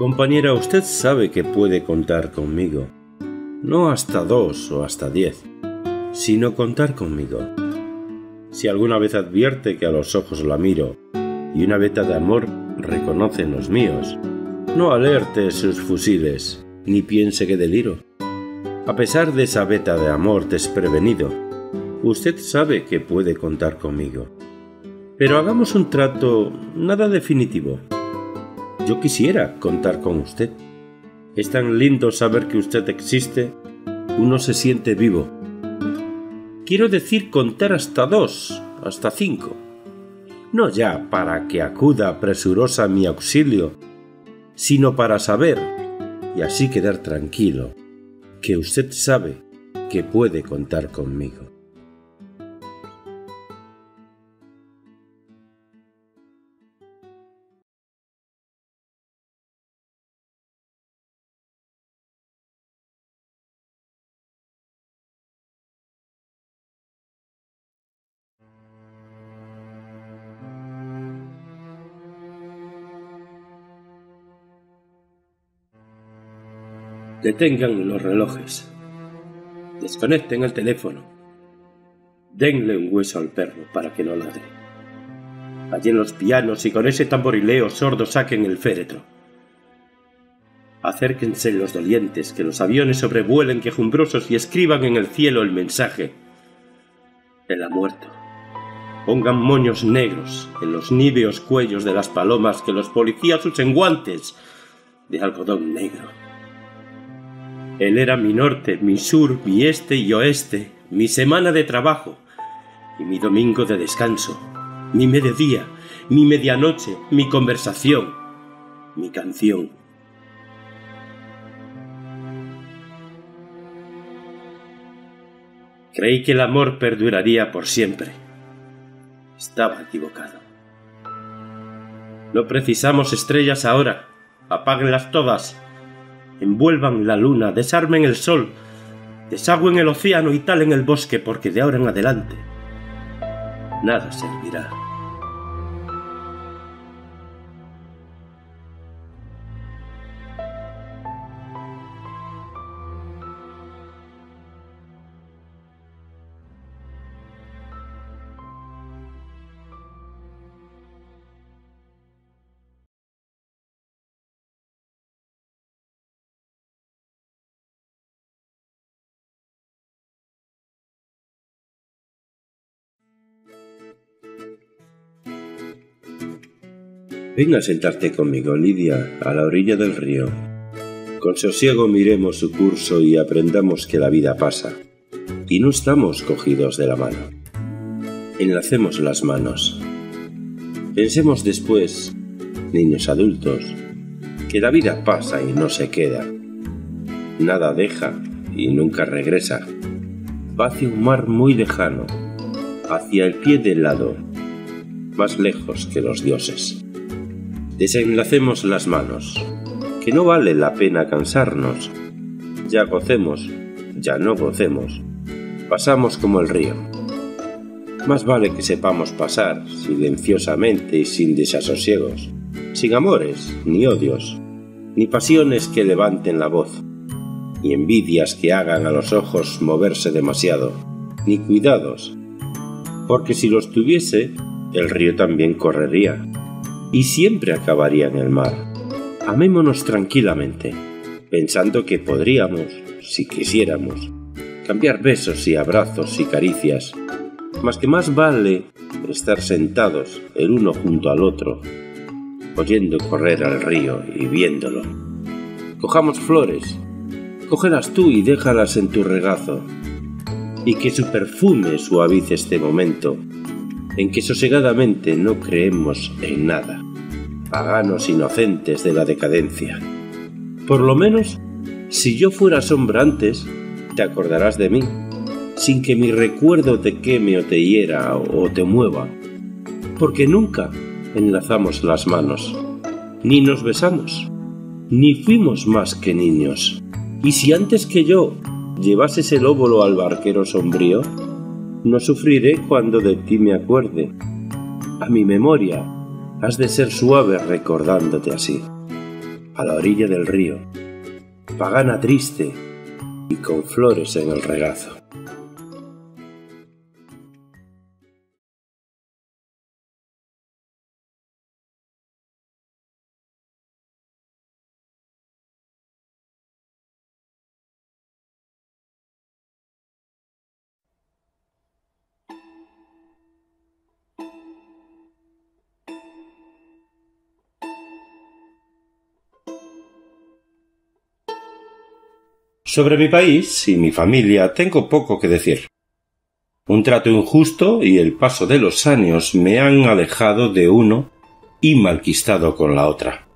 Compañera, usted sabe que puede contar conmigo. No hasta 2 o hasta 10, sino contar conmigo. Si alguna vez advierte que a los ojos la miro y una veta de amor reconoce en los míos, no alerte sus fusiles, ni piense que deliro. A pesar de esa veta de amor desprevenido, usted sabe que puede contar conmigo. Pero hagamos un trato nada definitivo. Yo quisiera contar con usted. Es tan lindo saber que usted existe, uno se siente vivo. Quiero decir contar hasta 2, hasta 5. No ya para que acuda presurosa a mi auxilio, sino para saber, y así quedar tranquilo, que usted sabe que puede contar conmigo. Detengan los relojes. Desconecten el teléfono. Denle un hueso al perro para que no ladre. Allen los pianos y con ese tamborileo sordo saquen el féretro. Acérquense los dolientes, que los aviones sobrevuelen quejumbrosos y escriban en el cielo el mensaje. Él ha muerto. Pongan moños negros en los níveos cuellos de las palomas, que los policías usen guantes de algodón negro. Él era mi norte, mi sur, mi este y oeste, mi semana de trabajo y mi domingo de descanso, mi mediodía, mi medianoche, mi conversación, mi canción. Creí que el amor perduraría por siempre. Estaba equivocado. No precisamos estrellas ahora. Apáguenlas todas. Envuelvan la luna, desarmen el sol, desagüen el océano y talen el bosque, porque de ahora en adelante nada servirá. Ven a sentarte conmigo, Lidia, a la orilla del río. Con sosiego miremos su curso y aprendamos que la vida pasa, y no estamos cogidos de la mano. Enlacemos las manos. Pensemos después, niños adultos, que la vida pasa y no se queda. Nada deja y nunca regresa. Va hacia un mar muy lejano, hacia el pie del lado, más lejos que los dioses. Desenlacemos las manos, que no vale la pena cansarnos. Ya gocemos, ya no gocemos, pasamos como el río. Más vale que sepamos pasar silenciosamente y sin desasosiegos, sin amores, ni odios, ni pasiones que levanten la voz, ni envidias que hagan a los ojos moverse demasiado, ni cuidados, porque si los tuviese, el río también correría y siempre acabaría en el mar. Amémonos tranquilamente, pensando que podríamos, si quisiéramos, cambiar besos y abrazos y caricias, mas que más vale estar sentados el uno junto al otro, oyendo correr al río y viéndolo. Cojamos flores, cógelas tú y déjalas en tu regazo, y que su perfume suavice este momento en que sosegadamente no creemos en nada, paganos inocentes de la decadencia. Por lo menos, si yo fuera sombra antes, te acordarás de mí, sin que mi recuerdo te queme o te hiera o te mueva, porque nunca enlazamos las manos, ni nos besamos, ni fuimos más que niños. Y si antes que yo llevases el óvulo al barquero sombrío, no sufriré cuando de ti me acuerde. A mi memoria has de ser suave recordándote así. a la orilla del río, pagana triste y con flores en el regazo. Sobre mi país y mi familia tengo poco que decir. Un trato injusto y el paso de los años me han alejado de uno y malquistado con la otra.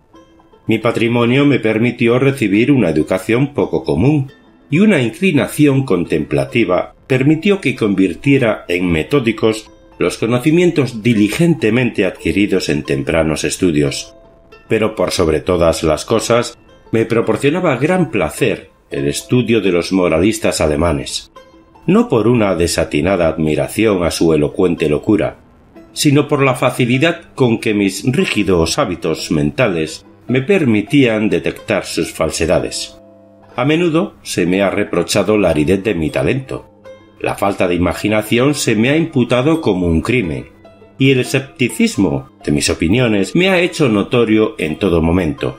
Mi patrimonio me permitió recibir una educación poco común y una inclinación contemplativa permitió que convirtiera en metódicos los conocimientos diligentemente adquiridos en tempranos estudios. Pero por sobre todas las cosas, me proporcionaba gran placer el estudio de los moralistas alemanes, no por una desatinada admiración a su elocuente locura, sino por la facilidad con que mis rígidos hábitos mentales me permitían detectar sus falsedades. A menudo se me ha reprochado la aridez de mi talento, la falta de imaginación se me ha imputado como un crimen, y el escepticismo de mis opiniones me ha hecho notorio en todo momento.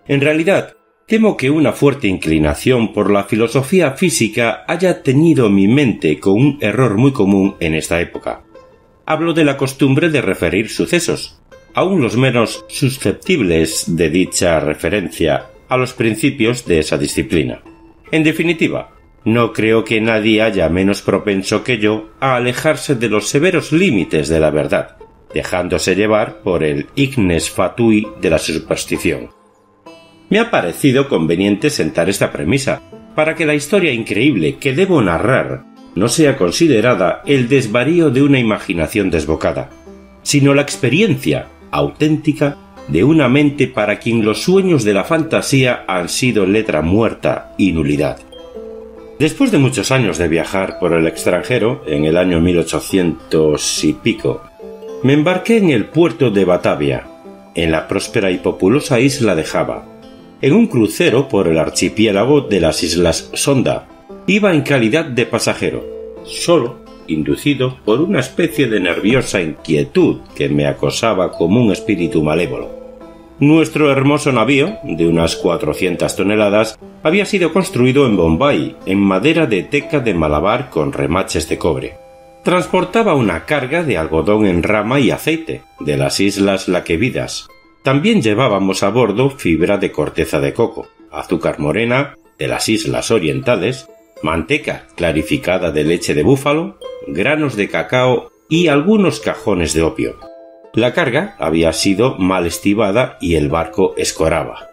En realidad, temo que una fuerte inclinación por la filosofía física haya teñido mi mente con un error muy común en esta época. Hablo de la costumbre de referir sucesos, aun los menos susceptibles de dicha referencia, a los principios de esa disciplina. En definitiva, no creo que nadie haya menos propenso que yo a alejarse de los severos límites de la verdad, dejándose llevar por el ignes fatui de la superstición. Me ha parecido conveniente sentar esta premisa, para que la historia increíble que debo narrar no sea considerada el desvarío de una imaginación desbocada, sino la experiencia auténtica de una mente para quien los sueños de la fantasía han sido letra muerta y nulidad. Después de muchos años de viajar por el extranjero, en el año 1800 y pico, me embarqué en el puerto de Batavia, en la próspera y populosa isla de Java. En un crucero por el archipiélago de las Islas Sonda, iba en calidad de pasajero, solo, inducido por una especie de nerviosa inquietud que me acosaba como un espíritu malévolo. Nuestro hermoso navío, de unas 400 toneladas, había sido construido en Bombay, en madera de teca de Malabar con remaches de cobre. Transportaba una carga de algodón en rama y aceite, de las Islas Laquevidas. También llevábamos a bordo fibra de corteza de coco, azúcar morena de las Islas Orientales, manteca clarificada de leche de búfalo, granos de cacao y algunos cajones de opio. La carga había sido mal estibada y el barco escoraba.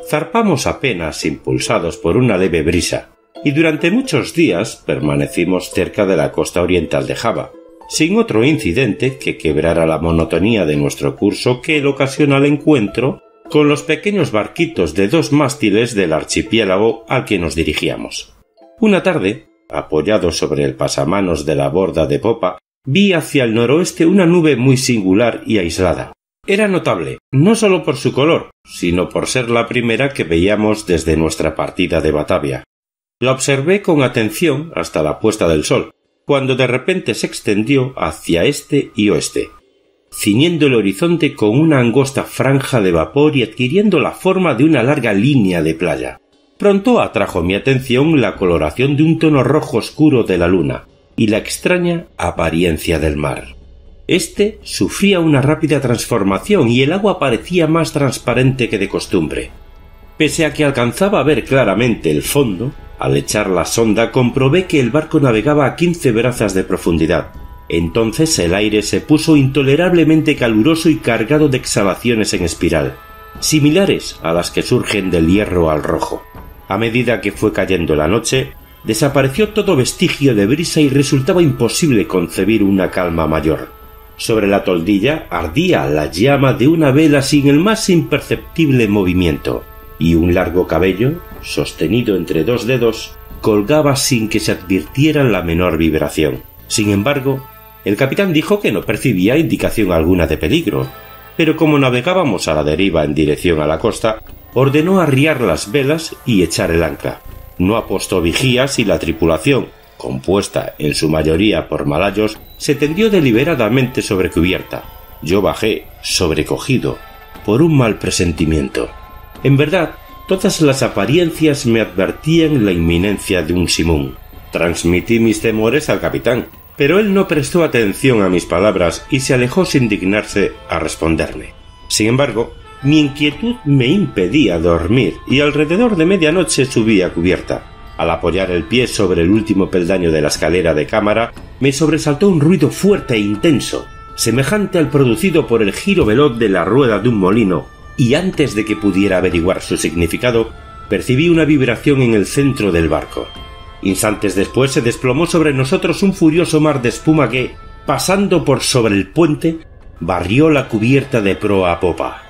Zarpamos apenas impulsados por una leve brisa, y durante muchos días permanecimos cerca de la costa oriental de Java, sin otro incidente que quebrara la monotonía de nuestro curso que el ocasional encuentro con los pequeños barquitos de 2 mástiles del archipiélago al que nos dirigíamos. Una tarde, apoyado sobre el pasamanos de la borda de popa, vi hacia el noroeste una nube muy singular y aislada. Era notable, no sólo por su color, sino por ser la primera que veíamos desde nuestra partida de Batavia. La observé con atención hasta la puesta del sol, cuando de repente se extendió hacia este y oeste, ciñendo el horizonte con una angosta franja de vapor y adquiriendo la forma de una larga línea de playa. Pronto atrajo mi atención la coloración de un tono rojo oscuro de la luna y la extraña apariencia del mar. Este sufría una rápida transformación y el agua parecía más transparente que de costumbre. Pese a que alcanzaba a ver claramente el fondo, al echar la sonda comprobé que el barco navegaba a 15 brazas de profundidad. Entonces el aire se puso intolerablemente caluroso y cargado de exhalaciones en espiral, similares a las que surgen del hierro al rojo. A medida que fue cayendo la noche, desapareció todo vestigio de brisa y resultaba imposible concebir una calma mayor. Sobre la toldilla ardía la llama de una vela sin el más imperceptible movimiento, y un largo cabello, sostenido entre 2 dedos, colgaba sin que se advirtiera la menor vibración. Sin embargo, el capitán dijo que no percibía indicación alguna de peligro, pero como navegábamos a la deriva en dirección a la costa, ordenó arriar las velas y echar el ancla. No apostó vigías y la tripulación, compuesta en su mayoría por malayos, se tendió deliberadamente sobre cubierta. Yo bajé, sobrecogido, por un mal presentimiento. En verdad, todas las apariencias me advertían la inminencia de un simoún. Transmití mis temores al capitán, pero él no prestó atención a mis palabras y se alejó sin dignarse a responderme. Sin embargo, mi inquietud me impedía dormir y alrededor de medianoche subí a cubierta. Al apoyar el pie sobre el último peldaño de la escalera de cámara, me sobresaltó un ruido fuerte e intenso, semejante al producido por el giro veloz de la rueda de un molino, y antes de que pudiera averiguar su significado, percibí una vibración en el centro del barco. Instantes después se desplomó sobre nosotros un furioso mar de espuma que, pasando por sobre el puente, barrió la cubierta de proa a popa.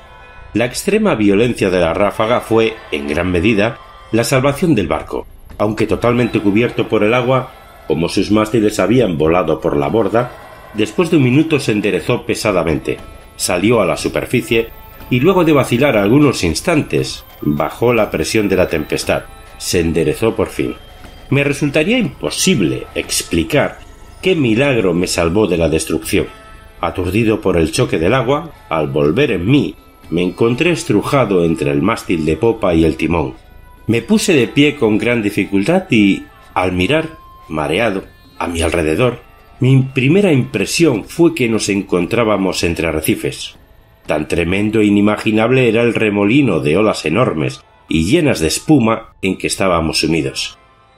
La extrema violencia de la ráfaga fue, en gran medida, la salvación del barco. Aunque totalmente cubierto por el agua, como sus mástiles habían volado por la borda, después de un minuto se enderezó pesadamente, salió a la superficie y luego de vacilar algunos instantes, bajó la presión de la tempestad, se enderezó por fin. Me resultaría imposible explicar qué milagro me salvó de la destrucción. Aturdido por el choque del agua, al volver en mí, me encontré estrujado entre el mástil de popa y el timón. Me puse de pie con gran dificultad y, al mirar, mareado, a mi alrededor, mi primera impresión fue que nos encontrábamos entre arrecifes. Tan tremendo e inimaginable era el remolino de olas enormes y llenas de espuma en que estábamos sumidos.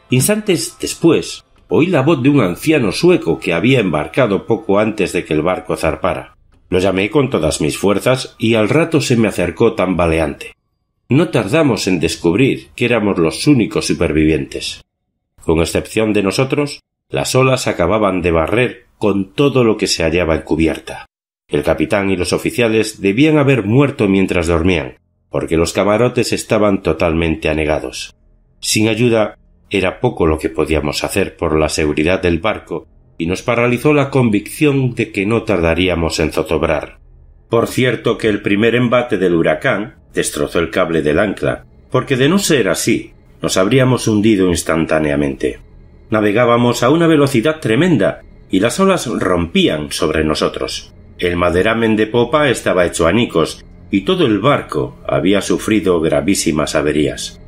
Instantes después, oí la voz de un anciano sueco que había embarcado poco antes de que el barco zarpara. Lo llamé con todas mis fuerzas y al rato se me acercó tambaleante. No tardamos en descubrir que éramos los únicos supervivientes. Con excepción de nosotros, las olas acababan de barrer con todo lo que se hallaba en cubierta. El capitán y los oficiales debían haber muerto mientras dormían, porque los camarotes estaban totalmente anegados. Sin ayuda, era poco lo que podíamos hacer por la seguridad del barco y nos paralizó la convicción de que no tardaríamos en zozobrar. Por cierto que el primer embate del huracán destrozó el cable del ancla, porque de no ser así, nos habríamos hundido instantáneamente. Navegábamos a una velocidad tremenda y las olas rompían sobre nosotros. El maderamen de popa estaba hecho anicos y todo el barco había sufrido gravísimas averías.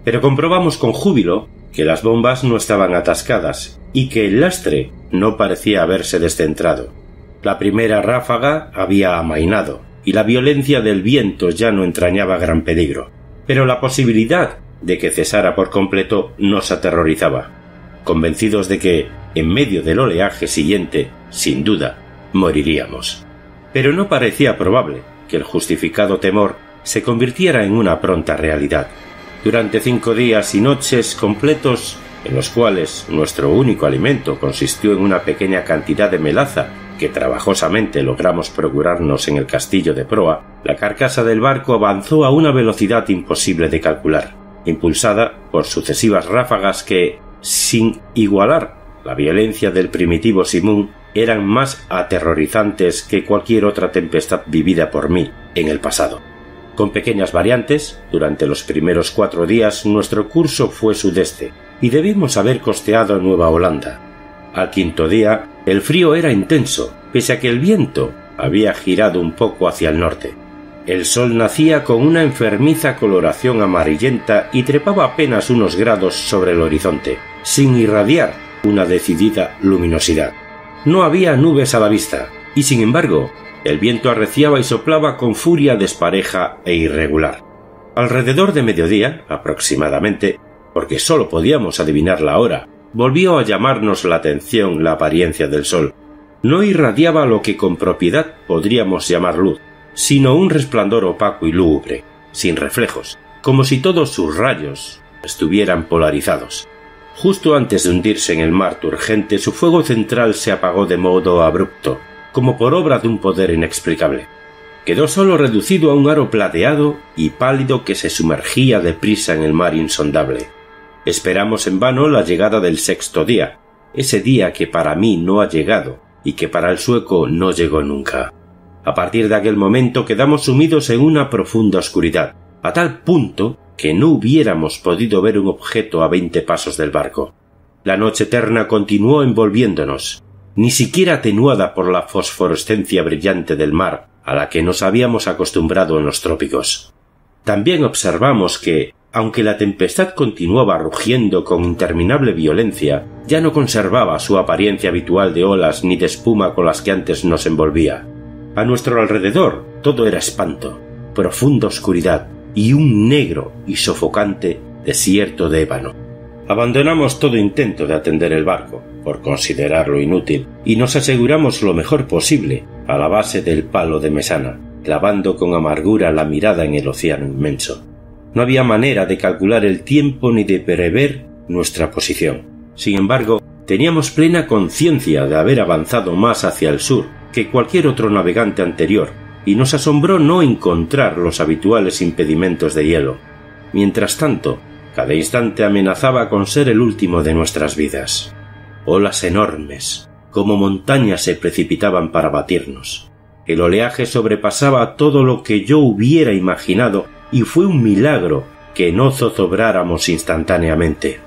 Pero comprobamos con júbilo que las bombas no estaban atascadas y que el lastre no parecía haberse descentrado. La primera ráfaga había amainado y la violencia del viento ya no entrañaba gran peligro, pero la posibilidad de que cesara por completo nos aterrorizaba, convencidos de que, en medio del oleaje siguiente, sin duda, moriríamos. Pero no parecía probable que el justificado temor se convirtiera en una pronta realidad. Durante 5 días y noches completos, en los cuales nuestro único alimento consistió en una pequeña cantidad de melaza que trabajosamente logramos procurarnos en el castillo de proa, la carcasa del barco avanzó a una velocidad imposible de calcular, impulsada por sucesivas ráfagas que, sin igualar la violencia del primitivo simoún, eran más aterrorizantes que cualquier otra tempestad vivida por mí en el pasado. Con pequeñas variantes, durante los primeros 4 días nuestro curso fue sudeste y debimos haber costeado Nueva Holanda. Al 5.º día, el frío era intenso, pese a que el viento había girado un poco hacia el norte. El sol nacía con una enfermiza coloración amarillenta y trepaba apenas unos grados sobre el horizonte, sin irradiar una decidida luminosidad. No había nubes a la vista, y sin embargo, el viento arreciaba y soplaba con furia despareja e irregular. Alrededor de mediodía, aproximadamente, porque sólo podíamos adivinar la hora, volvió a llamarnos la atención la apariencia del sol. No irradiaba lo que con propiedad podríamos llamar luz, sino un resplandor opaco y lúgubre, sin reflejos, como si todos sus rayos estuvieran polarizados. Justo antes de hundirse en el mar turgente, su fuego central se apagó de modo abrupto, como por obra de un poder inexplicable. Quedó solo reducido a un aro plateado y pálido que se sumergía deprisa en el mar insondable. Esperamos en vano la llegada del 6.º día, ese día que para mí no ha llegado y que para el sueco no llegó nunca. A partir de aquel momento quedamos sumidos en una profunda oscuridad, a tal punto que no hubiéramos podido ver un objeto a 20 pasos del barco. La noche eterna continuó envolviéndonos, ni siquiera atenuada por la fosforescencia brillante del mar a la que nos habíamos acostumbrado en los trópicos. También observamos que, aunque la tempestad continuaba rugiendo con interminable violencia, ya no conservaba su apariencia habitual de olas ni de espuma con las que antes nos envolvía. A nuestro alrededor todo era espanto, profunda oscuridad y un negro y sofocante desierto de ébano. Abandonamos todo intento de atender el barco, por considerarlo inútil, y nos aseguramos lo mejor posible a la base del palo de mesana, clavando con amargura la mirada en el océano inmenso. No había manera de calcular el tiempo ni de prever nuestra posición. Sin embargo, teníamos plena conciencia de haber avanzado más hacia el sur que cualquier otro navegante anterior, y nos asombró no encontrar los habituales impedimentos de hielo. Mientras tanto, cada instante amenazaba con ser el último de nuestras vidas. Olas enormes, como montañas, se precipitaban para batirnos. El oleaje sobrepasaba todo lo que yo hubiera imaginado y fue un milagro que no zozobráramos instantáneamente.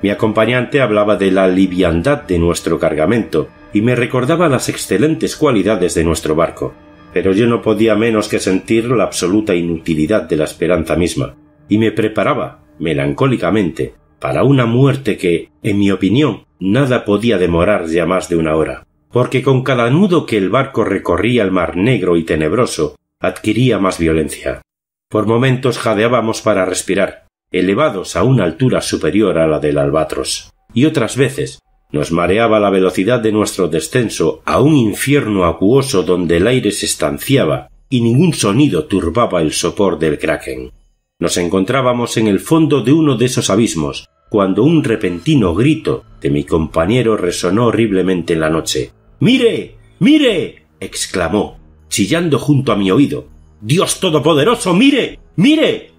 Mi acompañante hablaba de la liviandad de nuestro cargamento y me recordaba las excelentes cualidades de nuestro barco, pero yo no podía menos que sentir la absoluta inutilidad de la esperanza misma, y me preparaba, melancólicamente, para una muerte que, en mi opinión, nada podía demorar ya más de una hora, porque con cada nudo que el barco recorría el mar negro y tenebroso, adquiría más violencia. Por momentos jadeábamos para respirar, elevados a una altura superior a la del albatros, y otras veces nos mareaba la velocidad de nuestro descenso a un infierno acuoso donde el aire se estanciaba y ningún sonido turbaba el sopor del kraken. Nos encontrábamos en el fondo de uno de esos abismos, cuando un repentino grito de mi compañero resonó horriblemente en la noche. «¡Mire! ¡Mire!», exclamó, chillando junto a mi oído. «¡Dios todopoderoso, mire! ¡Mire!».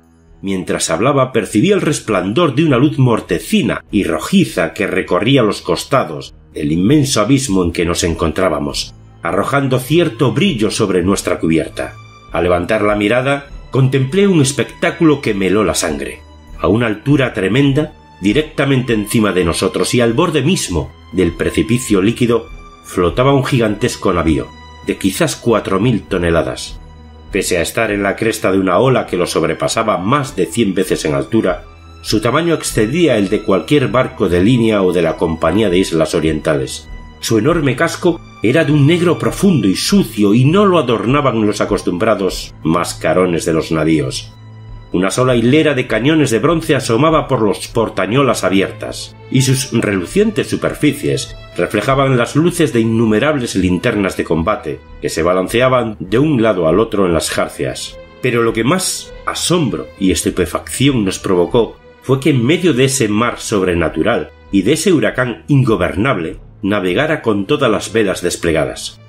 Mientras hablaba percibí el resplandor de una luz mortecina y rojiza que recorría los costados del inmenso abismo en que nos encontrábamos, arrojando cierto brillo sobre nuestra cubierta. Al levantar la mirada, contemplé un espectáculo que me heló la sangre. A una altura tremenda, directamente encima de nosotros y al borde mismo del precipicio líquido, flotaba un gigantesco navío, de quizás 4000 toneladas. Pese a estar en la cresta de una ola que lo sobrepasaba más de 100 veces en altura, su tamaño excedía el de cualquier barco de línea o de la Compañía de Islas Orientales. Su enorme casco era de un negro profundo y sucio y no lo adornaban los acostumbrados mascarones de los navíos. Una sola hilera de cañones de bronce asomaba por los portañolas abiertas, y sus relucientes superficies reflejaban las luces de innumerables linternas de combate que se balanceaban de un lado al otro en las jarcias. Pero lo que más asombro y estupefacción nos provocó fue que en medio de ese mar sobrenatural y de ese huracán ingobernable navegara con todas las velas desplegadas.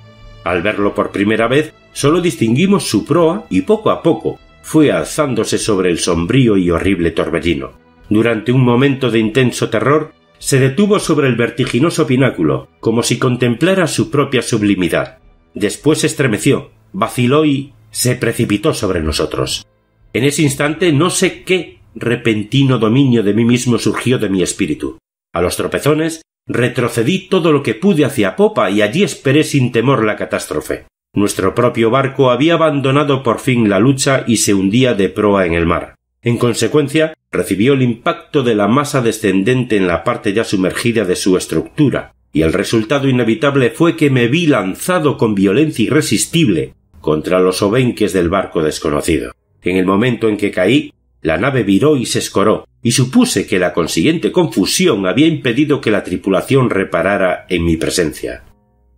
Al verlo por primera vez, sólo distinguimos su proa y poco a poco fue alzándose sobre el sombrío y horrible torbellino. Durante un momento de intenso terror, se detuvo sobre el vertiginoso pináculo, como si contemplara su propia sublimidad. Después se estremeció, vaciló y se precipitó sobre nosotros. En ese instante no sé qué repentino dominio de mí mismo surgió de mi espíritu. A los tropezones retrocedí todo lo que pude hacia popa y allí esperé sin temor la catástrofe. Nuestro propio barco había abandonado por fin la lucha y se hundía de proa en el mar. En consecuencia, recibió el impacto de la masa descendente en la parte ya sumergida de su estructura, y el resultado inevitable fue que me vi lanzado con violencia irresistible contra los obenques del barco desconocido. En el momento en que caí, la nave viró y se escoró, y supuse que la consiguiente confusión había impedido que la tripulación reparara en mi presencia.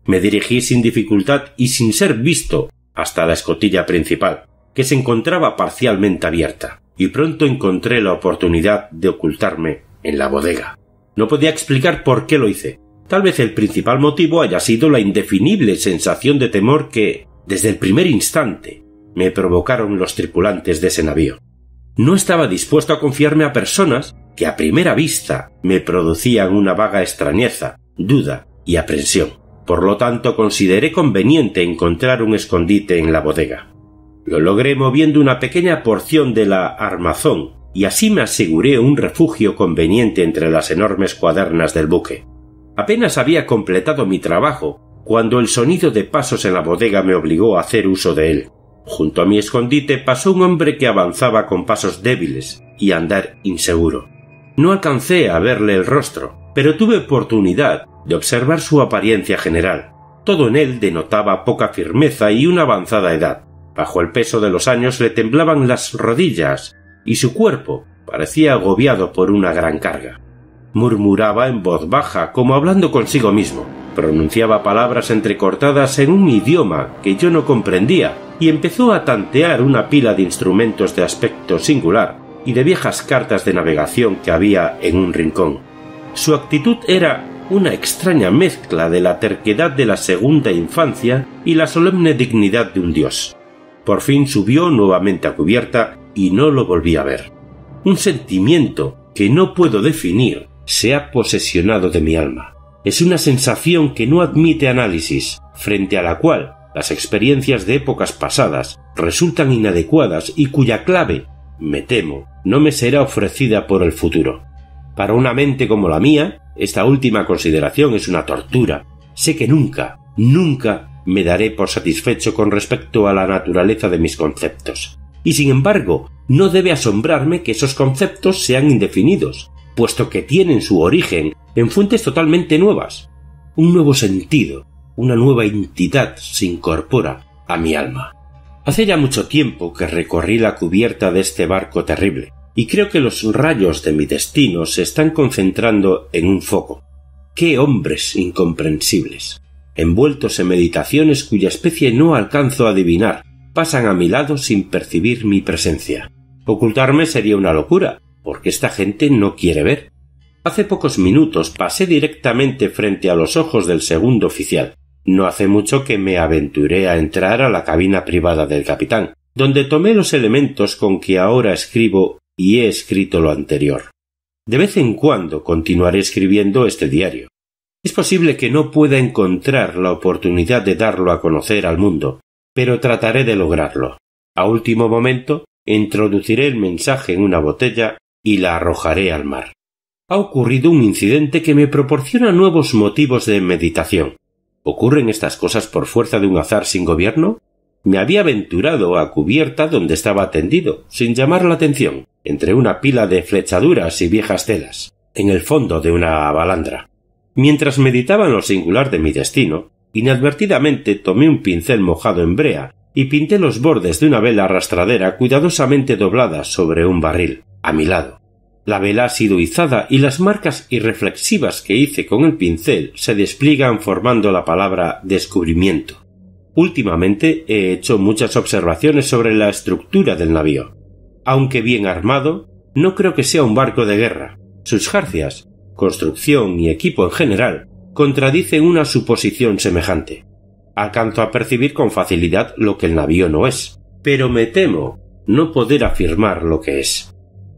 Me dirigí sin dificultad y sin ser visto hasta la escotilla principal, que se encontraba parcialmente abierta, y pronto encontré la oportunidad de ocultarme en la bodega. No podía explicar por qué lo hice. Tal vez el principal motivo haya sido la indefinible sensación de temor que, desde el primer instante, me provocaron los tripulantes de ese navío. No estaba dispuesto a confiarme a personas que a primera vista me producían una vaga extrañeza, duda y aprensión. Por lo tanto, consideré conveniente encontrar un escondite en la bodega. Lo logré moviendo una pequeña porción de la armazón, y así me aseguré un refugio conveniente entre las enormes cuadernas del buque. Apenas había completado mi trabajo cuando el sonido de pasos en la bodega me obligó a hacer uso de él. Junto a mi escondite pasó un hombre que avanzaba con pasos débiles y andar inseguro. No alcancé a verle el rostro, pero tuve oportunidad de observar su apariencia general. Todo en él denotaba poca firmeza y una avanzada edad. Bajo el peso de los años le temblaban las rodillas y su cuerpo parecía agobiado por una gran carga. Murmuraba en voz baja, como hablando consigo mismo. Pronunciaba palabras entrecortadas en un idioma que yo no comprendía y empezó a tantear una pila de instrumentos de aspecto singular y de viejas cartas de navegación que había en un rincón. Su actitud era una extraña mezcla de la terquedad de la segunda infancia y la solemne dignidad de un dios. Por fin subió nuevamente a cubierta y no lo volví a ver. Un sentimiento que no puedo definir se ha posesionado de mi alma. Es una sensación que no admite análisis, frente a la cual las experiencias de épocas pasadas resultan inadecuadas y cuya clave, me temo, no me será ofrecida por el futuro. Para una mente como la mía, esta última consideración es una tortura. Sé que nunca me daré por satisfecho con respecto a la naturaleza de mis conceptos. Y sin embargo, no debe asombrarme que esos conceptos sean indefinidos, puesto que tienen su origen en fuentes totalmente nuevas. Un nuevo sentido, una nueva entidad se incorpora a mi alma. Hace ya mucho tiempo que recorrí la cubierta de este barco terrible, y creo que los rayos de mi destino se están concentrando en un foco. ¡Qué hombres incomprensibles! Envueltos en meditaciones cuya especie no alcanzo a adivinar, pasan a mi lado sin percibir mi presencia. Ocultarme sería una locura, porque esta gente no quiere ver. Hace pocos minutos pasé directamente frente a los ojos del segundo oficial. No hace mucho que me aventuré a entrar a la cabina privada del capitán, donde tomé los elementos con que ahora escribo y he escrito lo anterior. De vez en cuando continuaré escribiendo este diario. Es posible que no pueda encontrar la oportunidad de darlo a conocer al mundo, pero trataré de lograrlo. A último momento, introduciré el mensaje en una botella y la arrojaré al mar. Ha ocurrido un incidente que me proporciona nuevos motivos de meditación. ¿Ocurren estas cosas por fuerza de un azar sin gobierno? Me había aventurado a cubierta donde estaba tendido, sin llamar la atención, entre una pila de flechaduras y viejas telas, en el fondo de una balandra. Mientras meditaba en lo singular de mi destino, inadvertidamente tomé un pincel mojado en brea y pinté los bordes de una vela arrastradera cuidadosamente doblada sobre un barril, a mi lado. La vela ha sido izada y las marcas irreflexivas que hice con el pincel se despliegan formando la palabra descubrimiento. Últimamente he hecho muchas observaciones sobre la estructura del navío. Aunque bien armado, no creo que sea un barco de guerra. Sus jarcias, construcción y equipo en general contradicen una suposición semejante. Alcanzo a percibir con facilidad lo que el navío no es, pero me temo no poder afirmar lo que es.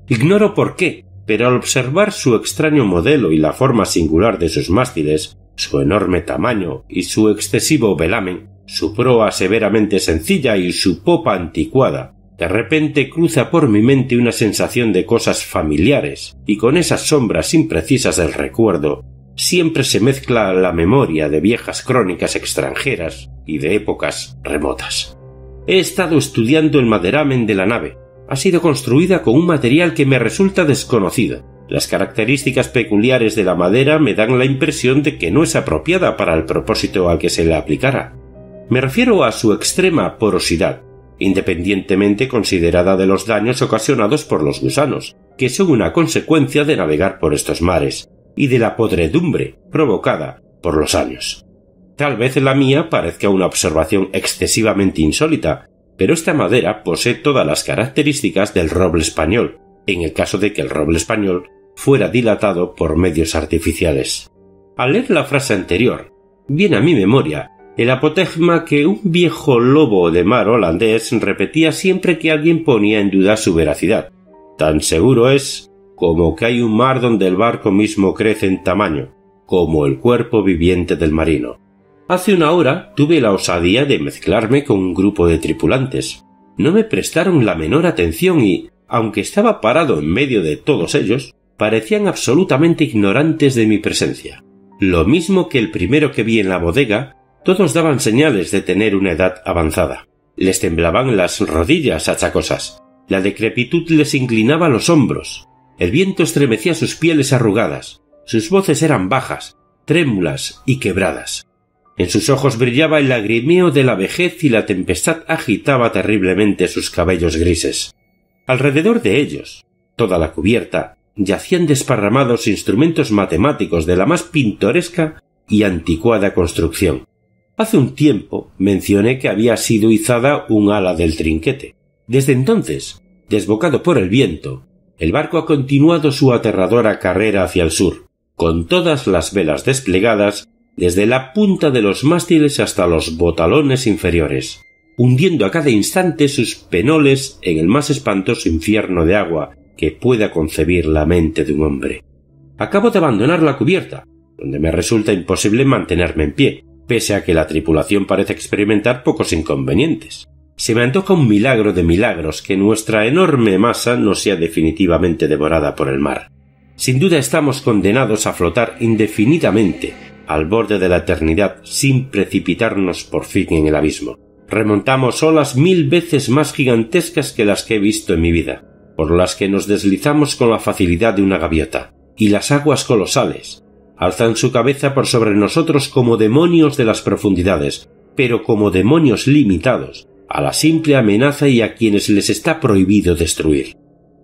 Ignoro por qué, pero al observar su extraño modelo y la forma singular de sus mástiles, su enorme tamaño y su excesivo velamen, su proa severamente sencilla y su popa anticuada, de repente cruza por mi mente una sensación de cosas familiares, y con esas sombras imprecisas del recuerdo siempre se mezcla la memoria de viejas crónicas extranjeras y de épocas remotas. He estado estudiando el maderamen de la nave. Ha sido construida con un material que me resulta desconocido. Las características peculiares de la madera me dan la impresión de que no es apropiada para el propósito al que se le aplicara. Me refiero a su extrema porosidad, independientemente considerada de los daños ocasionados por los gusanos, que son una consecuencia de navegar por estos mares, y de la podredumbre provocada por los años. Tal vez la mía parezca una observación excesivamente insólita, pero esta madera posee todas las características del roble español, en el caso de que el roble español fuera dilatado por medios artificiales. Al leer la frase anterior, viene a mi memoria el apotegma que un viejo lobo de mar holandés repetía siempre que alguien ponía en duda su veracidad. Tan seguro es como que hay un mar donde el barco mismo crece en tamaño, como el cuerpo viviente del marino. Hace una hora tuve la osadía de mezclarme con un grupo de tripulantes. no me prestaron la menor atención y, aunque estaba parado en medio de todos ellos, parecían absolutamente ignorantes de mi presencia. Lo mismo que el primero que vi en la bodega, todos daban señales de tener una edad avanzada. Les temblaban las rodillas achacosas. La decrepitud les inclinaba los hombros. El viento estremecía sus pieles arrugadas. Sus voces eran bajas, trémulas y quebradas. En sus ojos brillaba el lagrimeo de la vejez y la tempestad agitaba terriblemente sus cabellos grises. Alrededor de ellos, toda la cubierta, yacían desparramados instrumentos matemáticos de la más pintoresca y anticuada construcción. Hace un tiempo mencioné que había sido izada un ala del trinquete. Desde entonces, desbocado por el viento, el barco ha continuado su aterradora carrera hacia el sur, con todas las velas desplegadas desde la punta de los mástiles hasta los botalones inferiores, hundiendo a cada instante sus penoles en el más espantoso infierno de agua que pueda concebir la mente de un hombre. Acabo de abandonar la cubierta, donde me resulta imposible mantenerme en pie, pese a que la tripulación parece experimentar pocos inconvenientes. Se me antoja un milagro de milagros que nuestra enorme masa no sea definitivamente devorada por el mar. Sin duda estamos condenados a flotar indefinidamente al borde de la eternidad sin precipitarnos por fin en el abismo. Remontamos olas 1000 veces más gigantescas que las que he visto en mi vida, por las que nos deslizamos con la facilidad de una gaviota, y las aguas colosales alzan su cabeza por sobre nosotros como demonios de las profundidades, pero como demonios limitados a la simple amenaza y a quienes les está prohibido destruir.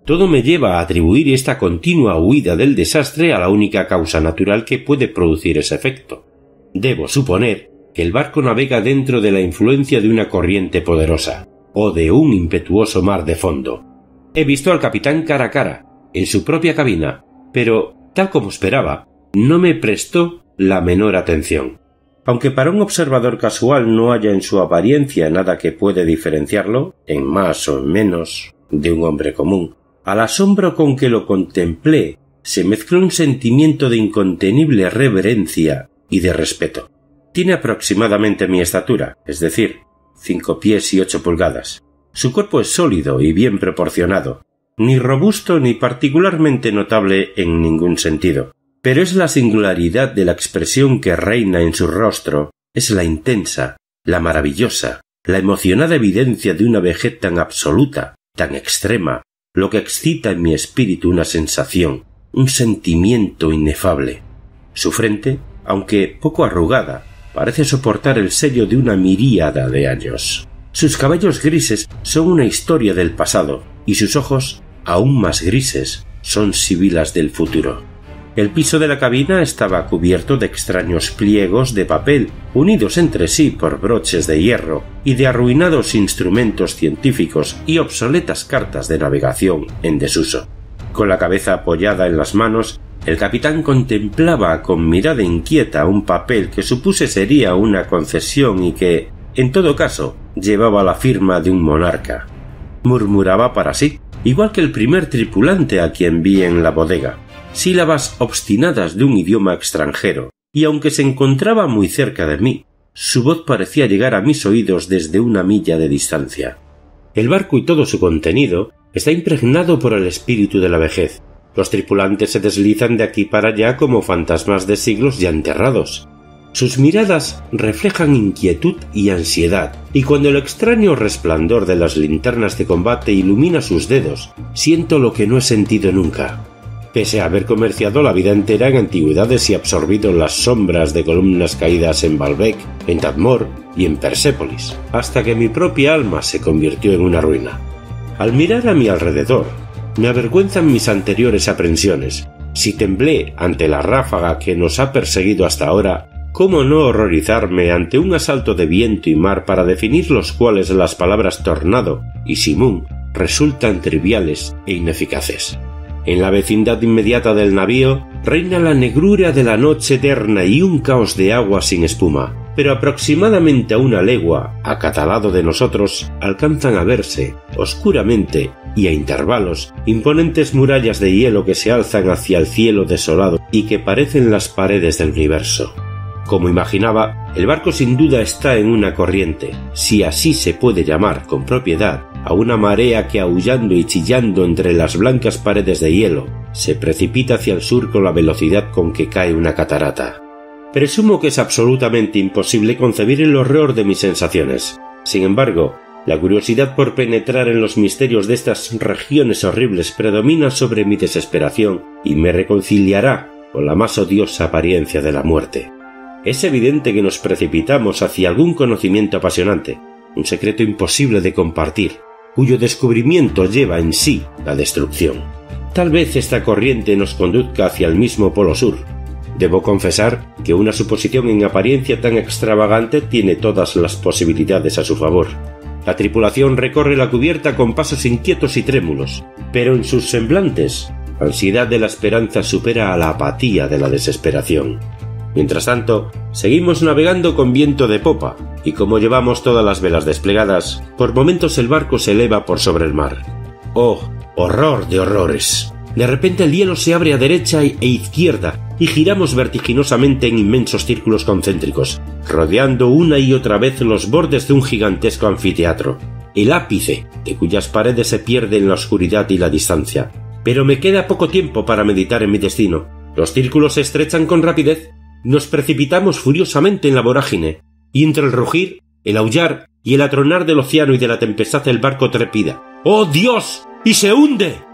Todo me lleva a atribuir esta continua huida del desastre a la única causa natural que puede producir ese efecto. Debo suponer que el barco navega dentro de la influencia de una corriente poderosa, o de un impetuoso mar de fondo. He visto al capitán cara a cara, en su propia cabina, pero, tal como esperaba, no me prestó la menor atención. Aunque para un observador casual no haya en su apariencia nada que puede diferenciarlo, en más o en menos, de un hombre común, al asombro con que lo contemplé se mezcló un sentimiento de incontenible reverencia y de respeto. Tiene aproximadamente mi estatura, es decir, 5 pies y 8 pulgadas. Su cuerpo es sólido y bien proporcionado, ni robusto ni particularmente notable en ningún sentido. Pero es la singularidad de la expresión que reina en su rostro, es la intensa, la maravillosa, la emocionada evidencia de una vejez tan absoluta, tan extrema, lo que excita en mi espíritu una sensación, un sentimiento inefable. Su frente, aunque poco arrugada, parece soportar el sello de una miríada de años. Sus cabellos grises son una historia del pasado, y sus ojos, aún más grises, son sibilas del futuro. El piso de la cabina estaba cubierto de extraños pliegos de papel, unidos entre sí por broches de hierro, y de arruinados instrumentos científicos y obsoletas cartas de navegación en desuso. Con la cabeza apoyada en las manos, el capitán contemplaba con mirada inquieta un papel que supuse sería una concesión y que, en todo caso, llevaba la firma de un monarca. Murmuraba para sí, igual que el primer tripulante a quien vi en la bodega, sílabas obstinadas de un idioma extranjero, y aunque se encontraba muy cerca de mí, su voz parecía llegar a mis oídos desde una milla de distancia. El barco y todo su contenido está impregnado por el espíritu de la vejez. Los tripulantes se deslizan de aquí para allá como fantasmas de siglos ya enterrados. Sus miradas reflejan inquietud y ansiedad, y cuando el extraño resplandor de las linternas de combate ilumina sus dedos, siento lo que no he sentido nunca. Pese a haber comerciado la vida entera en antigüedades y absorbido las sombras de columnas caídas en Baalbek, en Tadmor y en Persépolis, hasta que mi propia alma se convirtió en una ruina. Al mirar a mi alrededor, me avergüenzan mis anteriores aprensiones. Si temblé ante la ráfaga que nos ha perseguido hasta ahora, ¿cómo no horrorizarme ante un asalto de viento y mar para definir los cuales las palabras tornado y simún resultan triviales e ineficaces? En la vecindad inmediata del navío reina la negrura de la noche eterna y un caos de agua sin espuma, pero aproximadamente a una legua, a cada lado de nosotros, alcanzan a verse, oscuramente y a intervalos, imponentes murallas de hielo que se alzan hacia el cielo desolado y que parecen las paredes del universo. Como imaginaba, el barco sin duda está en una corriente, si así se puede llamar con propiedad a una marea que, aullando y chillando entre las blancas paredes de hielo, se precipita hacia el sur con la velocidad con que cae una catarata. Presumo que es absolutamente imposible concebir el horror de mis sensaciones. Sin embargo, la curiosidad por penetrar en los misterios de estas regiones horribles predomina sobre mi desesperación y me reconciliará con la más odiosa apariencia de la muerte. Es evidente que nos precipitamos hacia algún conocimiento apasionante, un secreto imposible de compartir, cuyo descubrimiento lleva en sí la destrucción. Tal vez esta corriente nos conduzca hacia el mismo polo sur. Debo confesar que una suposición en apariencia tan extravagante tiene todas las posibilidades a su favor. La tripulación recorre la cubierta con pasos inquietos y trémulos, pero en sus semblantes, la ansiedad de la esperanza supera a la apatía de la desesperación. Mientras tanto, seguimos navegando con viento de popa, y como llevamos todas las velas desplegadas, por momentos el barco se eleva por sobre el mar. ¡Oh, horror de horrores! De repente el hielo se abre a derecha e izquierda, y giramos vertiginosamente en inmensos círculos concéntricos, rodeando una y otra vez los bordes de un gigantesco anfiteatro, el ápice de cuyas paredes se pierde en la oscuridad y la distancia. Pero me queda poco tiempo para meditar en mi destino. Los círculos se estrechan con rapidez, nos precipitamos furiosamente en la vorágine, y entre el rugir, el aullar y el atronar del océano y de la tempestad el barco trepida. ¡Oh, Dios! ¡Y se hunde!